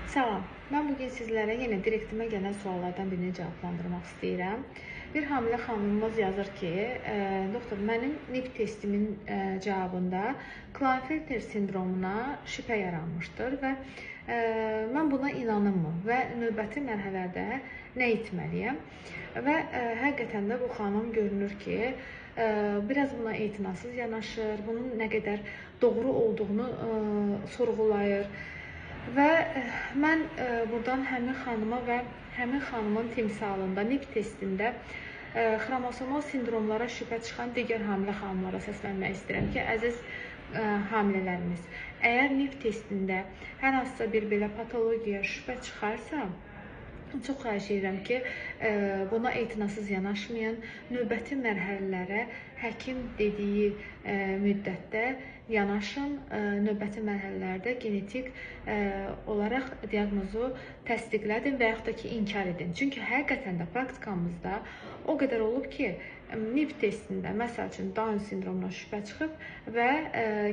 Salam, mən bugün sizlərə yenə direktimə gələn suallardan birini cavablandırmaq istəyirəm. Bir hamilə xanımımız yazır ki, doktor, mənim NIPT testimin cavabında Klinefelter sindromuna şübhə yaranmışdır və mən buna inanımmı və növbəti mərhələdə nə etməliyəm? Və həqiqətən də bu xanım görünür ki, biraz buna etinasız yanaşır, bunun nə qədər doğru olduğunu sorğulayır. Və mən buradan həmin xanıma və həmin xanımın timsalında, NIPT testində xromosomal sindromlara şübhə çıxan digər hamilə xanımlara səslənmək istəyirəm ki, əziz hamilələrimiz, əgər NIPT testində hər hansısa bir belə patologiyaya şübhə çıxarsa, çox xahiş edirəm ki, buna etinasız yanaşmayın, növbəti mərhələlərə həkim dediyi müddətdə yanaşın, növbəti mərhələlərdə genetik olaraq diaqnozu təsdiqlədin və yaxud da ki, inkar edin. Çünki həqiqətən də praktikamızda o qədər olub ki, NIPT testində, məsəl üçün, Down sindromuna şübhə çıxıb və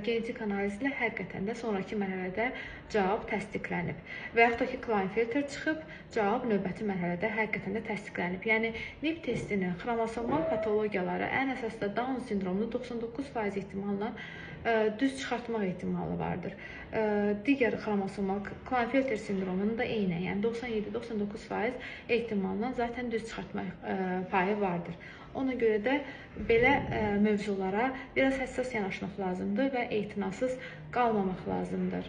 genetik analizlə həqiqətən də sonraki mərhələdə cavab təsdiqlənib. Və yaxud da ki, Klinefelter çıxıb, cavab növbəti mərhələdə həqiqətən də təsdiqlənib. Yəni, NIPT testinin xromosomal patologiyaları ən əsas da Down sindromunu 99% ehtimalla düz çıxartmaq ehtimalı vardır. Digər xromosomal Klinefelter sindromunu da eynən, yəni 97-99% ehtimalla zaten düz çıxartmaq payı vardır. Ona görə də belə mövzulara biraz həssas yanaşmaq lazımdır və etinasız qalmamaq lazımdır.